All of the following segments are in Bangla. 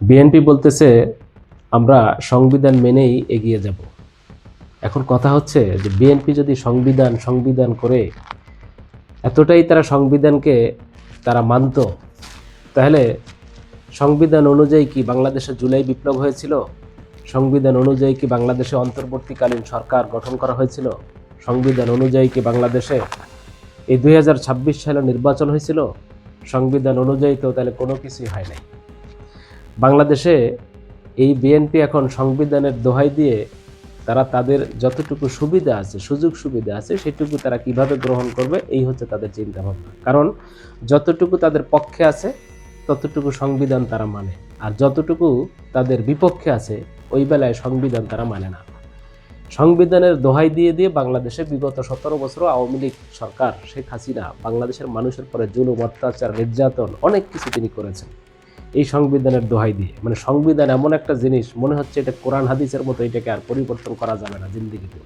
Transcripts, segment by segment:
বিএনপি বলতেছে আমরা সংবিধান মেনেই এগিয়ে যাব। এখন কথা হচ্ছে যে বিএনপি যদি সংবিধান করে এতটাই তারা সংবিধানকে তারা মানত, তাহলে সংবিধান অনুযায়ী কি বাংলাদেশে জুলাই বিপ্লব হয়েছিল? সংবিধান অনুযায়ী কি বাংলাদেশে অন্তর্বর্তীকালীন সরকার গঠন করা হয়েছিল? সংবিধান অনুযায়ী কি বাংলাদেশে এই 2026 সালে নির্বাচন হয়েছিল? সংবিধান অনুযায়ী তো তাহলে কোনো কিছুই হয় নাই। বাংলাদেশে এই বিএনপি এখন সংবিধানের দোহাই দিয়ে তারা তাদের যতটুকু সুবিধা আছে, সুযোগ সুবিধা আছে, সেটুকু তারা কিভাবে গ্রহণ করবে, এই হচ্ছে তাদের চিন্তা ভাবনা। কারণ যতটুকু তাদের পক্ষে আছে ততটুকু সংবিধান তারা মানে, আর যতটুকু তাদের বিপক্ষে আছে ওই বেলায় সংবিধান তারা মানে না। সংবিধানের দোহাই দিয়ে দিয়ে বাংলাদেশে বিগত 17 বছর আওয়ামী লীগ সরকার, শেখ হাসিনা বাংলাদেশের মানুষের পরে জুলুম, অত্যাচার, নির্যাতন অনেক কিছু তিনি করেছেন এই সংবিধানের দোহাই দিয়ে। মানে সংবিধান এমন একটা জিনিস, মনে হচ্ছে এটা কোরআন হাদিসের মতো, এটাকে আর পরিবর্তন করা যাবে না জিন্দিগিতে।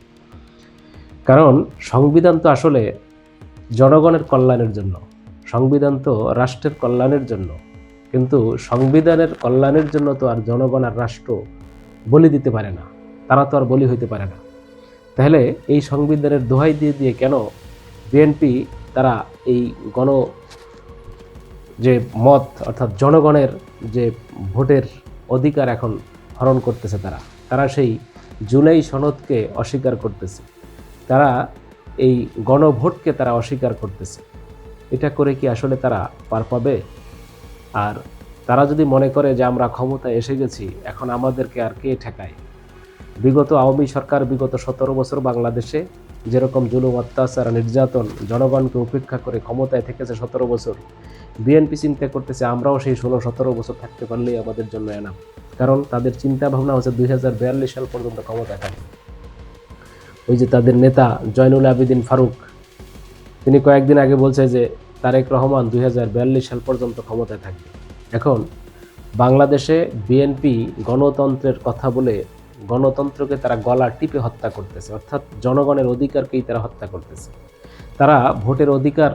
কারণ সংবিধান তো আসলে জনগণের কল্যাণের জন্য, সংবিধান তো রাষ্ট্রের কল্যাণের জন্য, কিন্তু সংবিধানের কল্যাণের জন্য তো আর জনগণ আর রাষ্ট্র বলি দিতে পারে না, তারা তো আর বলি হইতে পারে না। তাহলে এই সংবিধানের দোহাই দিয়ে দিয়ে কেন বিএনপি তারা এই যে মত, অর্থাৎ জনগণের যে ভোটের অধিকার এখন হরণ করতেছে, তারা সেই জুলাই সনদকে অস্বীকার করতেছে, তারা এই গণভোটকে তারা অস্বীকার করতেছে। এটা করে কি আসলে তারা পার পাবে? আর তারা যদি মনে করে যে আমরা ক্ষমতায় এসে গেছি, এখন আমাদেরকে আর কে ঠেকায়? বিগত আওয়ামী সরকার বিগত 17 বছর বাংলাদেশে যেরকম জুলুম, অত্যাচার, নির্যাতন, জনগণকে উপেক্ষা করে ক্ষমতায় থেকেছে 17 বছর, বিএনপি চিন্তা করতেছে আমরাও সেই 16-17 বছর থাকতে পারলেই আমাদের জন্য এনাফ। কারণ তাদের চিন্তা ভাবনা হচ্ছে 2042 সাল পর্যন্ত ক্ষমতায় থাকবে। ওই যে তাদের নেতা জয়নুল আবেদিন ফারুক, তিনি কয়েকদিন আগে বলছে যে তারেক রহমান 2042 সাল পর্যন্ত ক্ষমতায় থাকবে। এখন বাংলাদেশে বিএনপি গণতন্ত্রের কথা বলে গণতন্ত্রকে তারা গলা টিপে হত্যা করতেছে, অর্থাৎ জনগণের অধিকারকেই তারা হত্যা করতেছে। তারা ভোটের অধিকার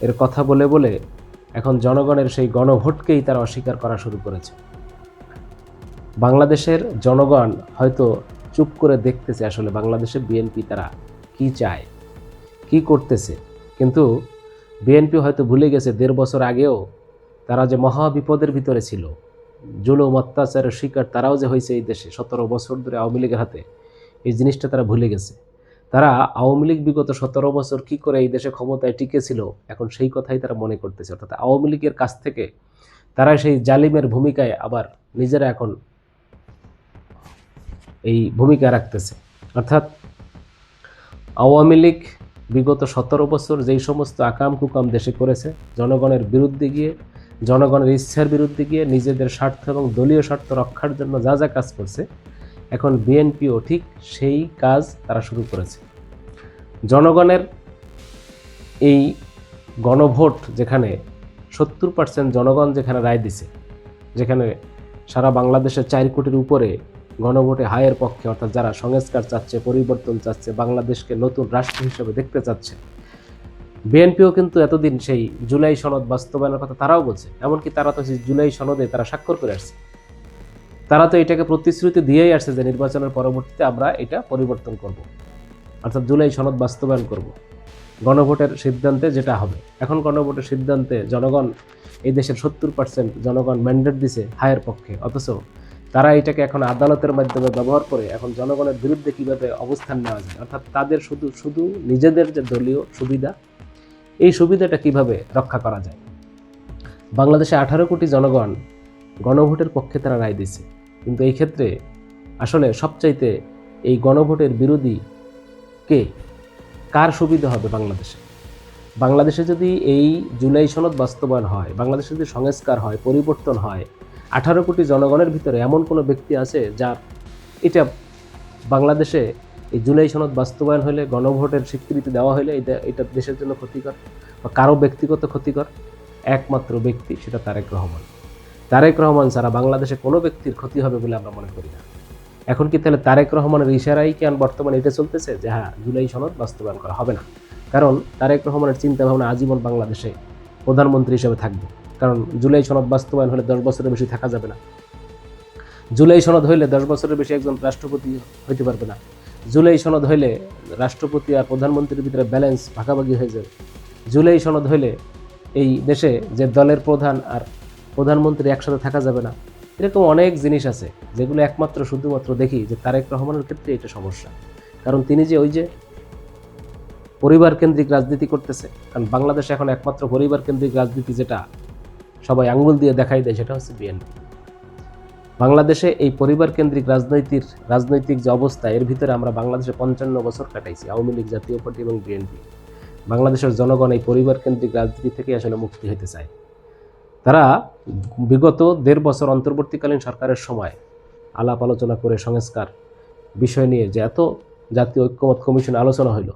এর কথা বলে বলে এখন জনগণের সেই গণভোটকেই তারা অস্বীকার করা শুরু করেছে। বাংলাদেশের জনগণ হয়তো চুপ করে দেখতেছে আসলে বাংলাদেশে বিএনপি তারা কি চায়, কি করতেছে, কিন্তু বিএনপি হয়তো ভুলে গেছে 1.5 বছর আগেও তারা যে মহা বিপদের ভিতরে ছিল, জুলুম, অত্যাচারের শিকার তারাও যে হয়েছে এই দেশে 17 বছর ধরে আওয়ামী লীগের হাতে, এই জিনিসটা তারা ভুলে গেছে। তারা আওয়ামী লীগ বিগত 17 বছর কি করে এই দেশে ক্ষমতায় টিকেছিল, এখন সেই কথাই তারা মনে করতেছে। অর্থাৎ আওয়ামী লীগের কাছ থেকে তারা সেই জালিমের ভূমিকায় আবার নিজেরা এখন এই ভূমিকা রাখতেছে। অর্থাৎ আওয়ামী লীগ বিগত 17 বছর যেই সমস্ত আকাম কুকাম দেশে করেছে, জনগণের বিরুদ্ধে গিয়ে, জনগণের ইচ্ছার বিরুদ্ধে গিয়ে, নিজেদের স্বার্থ এবং দলীয় স্বার্থ রক্ষার জন্য যা যা কাজ করছে, এখন বিএনপিও ঠিক সেই কাজ তারা শুরু করেছে। জনগণের এই গণভোট, যেখানে 70% জনগণ যেখানে রায় দিছে, যেখানে সারা বাংলাদেশের 4 কোটির উপরে গণভোটে হায়ের পক্ষে, অর্থাৎ যারা সংস্কার চাচ্ছে, পরিবর্তন চাচ্ছে, বাংলাদেশকে নতুন রাষ্ট্র হিসেবে দেখতে চাচ্ছে, বিএনপিও কিন্তু এতদিন সেই জুলাই সনদ বাস্তবায়নের কথা তারাও বলছে। এমনকি তারা তো সেই জুলাই সনদে তারা স্বাক্ষর করে আসছে, তারা তো এটাকে প্রতিশ্রুতি দিয়েই আসছে যে নির্বাচনের পরবর্তীতে আমরা এটা পরিবর্তন করব, অর্থাৎ জুলাই সনদ বাস্তবায়ন করব গণভোটের সিদ্ধান্তে যেটা হবে। এখন গণভোটের সিদ্ধান্তে জনগণ, এই দেশের 70% জনগণ ম্যান্ডেট দিছে হায়ের পক্ষে, অথচ তারা এটাকে এখন আদালতের মাধ্যমে ব্যবহার করে এখন জনগণের বিরুদ্ধে কিভাবে অবস্থান নেওয়া যায়, অর্থাৎ তাদের শুধু নিজেদের যে দলীয় সুবিধা, এই সুবিধাটা কিভাবে রক্ষা করা যায়। বাংলাদেশে 18 কোটি জনগণ গণভোটের পক্ষে তারা রায় দিছে, কিন্তু এই ক্ষেত্রে আসলে সবচাইতে এই গণভোটের বিরোধী কে, কার সুবিধা হবে বাংলাদেশে যদি এই জুলাই সনদ বাস্তবায়ন হয়, বাংলাদেশে যদি সংস্কার হয়, পরিবর্তন হয়, 18 কোটি জনগণের ভিতরে এমন কোনো ব্যক্তি আছে যার এটা বাংলাদেশে এই জুলাই সনদ বাস্তবায়ন হলে, গণভোটের স্বীকৃতি দেওয়া হলে এটা দেশের জন্য ক্ষতিকর বা কারো ব্যক্তিগত ক্ষতিকর? একমাত্র ব্যক্তি, সেটা তারেক রহমান। তারেক রহমান ছাড়া বাংলাদেশে কোনো ব্যক্তির ক্ষতি হবে বলে আমরা মনে করি না। এখন কি তাহলে তারেক রহমানের ইশারাই কেন বর্তমানে এটা চলতেছে যে হ্যাঁ জুলাই সনদ বাস্তবায়ন করা হবে না? কারণ তারেক রহমানের চিন্তা ভাবনা আজীবন বাংলাদেশে প্রধানমন্ত্রী হিসেবে থাকবে, কারণ জুলাই সনদ বাস্তবায়ন হলে 10 বছরের বেশি থাকা যাবে না। জুলাই সনদ হইলে 10 বছরের বেশি একজন রাষ্ট্রপতি হইতে পারবে না। জুলাই সনদ হইলে রাষ্ট্রপতি আর প্রধানমন্ত্রীর ভিতরে ব্যালেন্স ভাগাভাগি হয়ে যাবে। জুলাই সনদ হইলে এই দেশে যে দলের প্রধান আর প্রধানমন্ত্রী একসাথে থাকা যাবে না। এরকম অনেক জিনিস আছে যেগুলো একমাত্র শুধুমাত্র দেখি যে তারেক রহমানের ক্ষেত্রে এটা সমস্যা। কারণ তিনি যে ওই যে পরিবার কেন্দ্রিক রাজনীতি করতেছে, কারণ বাংলাদেশে এখন একমাত্র পরিবার কেন্দ্রিক রাজনীতি যেটা সবাই আঙ্গুল দিয়ে দেখাই দেয় সেটা হচ্ছে বিএনপি। বাংলাদেশে এই পরিবার কেন্দ্রিক রাজনৈতিক যে অবস্থা, এর ভিতরে আমরা বাংলাদেশে 55 বছর কাটাইছি, আওয়ামী লীগ, জাতীয় পার্টি এবং বিএনপি। বাংলাদেশের জনগণ এই পরিবার কেন্দ্রিক রাজনীতি থেকে আসলে মুক্তি হতে চায়। তারা বিগত 1.5 বছর অন্তর্বর্তীকালীন সরকারের সময় আলাপ আলোচনা করে সংস্কার বিষয় নিয়ে যে এত জাতীয় ঐক্যমত কমিশনে আলোচনা হইল,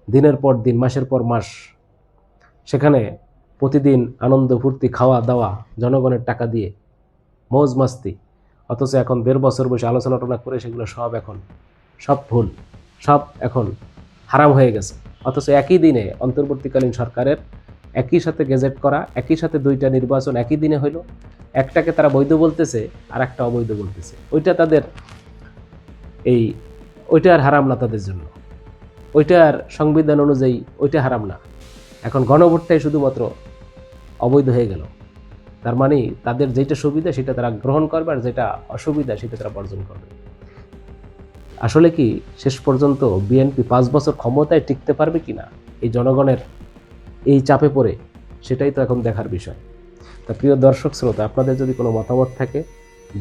দিনের পর দিন, মাসের পর মাস, সেখানে প্রতিদিন আনন্দ ফুর্তি, খাওয়া দাওয়া, জনগণের টাকা দিয়ে মৌজ মাস্তি, অথচ এখন 1.5 বছর বসে আলোচনা করে সেগুলো সব ভুল, সব এখন হারাম হয়ে গেছে। অথচ একই দিনে অন্তর্বর্তীকালীন সরকারের একই সাথে গেজেট করা, একই সাথে 2টা নির্বাচন একই দিনে হইল, একটাকে তারা বৈধ বলতেছে আর একটা অবৈধ বলতেছে। ওইটা আর হারাম না তাদের জন্য, ওইটার সংবিধান অনুযায়ী ওইটা হারাম না। এখন গণভোটটাই শুধুমাত্র অবৈধ হয়ে গেল। তার মানে তাদের যেটা সুবিধা সেটা তারা গ্রহণ করবে, আর যেটা অসুবিধা সেটা তারা বর্জন করবে। আসলে কি শেষ পর্যন্ত বিএনপি 5 বছর ক্ষমতায় টিকতে পারবে কিনা এই জনগণের এই চাপে পড়ে, সেটাই তো এখন দেখার বিষয়। তা প্রিয় দর্শক শ্রোতা, আপনাদের যদি কোনো মতামত থাকে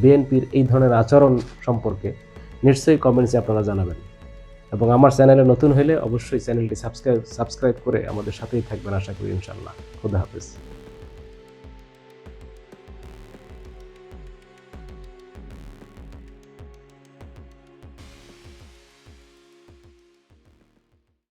বিএনপির এই ধরনের আচরণ সম্পর্কে, নিশ্চয়ই কমেন্টসে আপনারা জানাবেন। এবং আমার চ্যানেলে নতুন হলে অবশ্যই চ্যানেলটি সাবস্ক্রাইব করে আমাদের সাথেই থাকবেন, আশা করি ইনশাআল্লাহ। খুদা হাফেজ।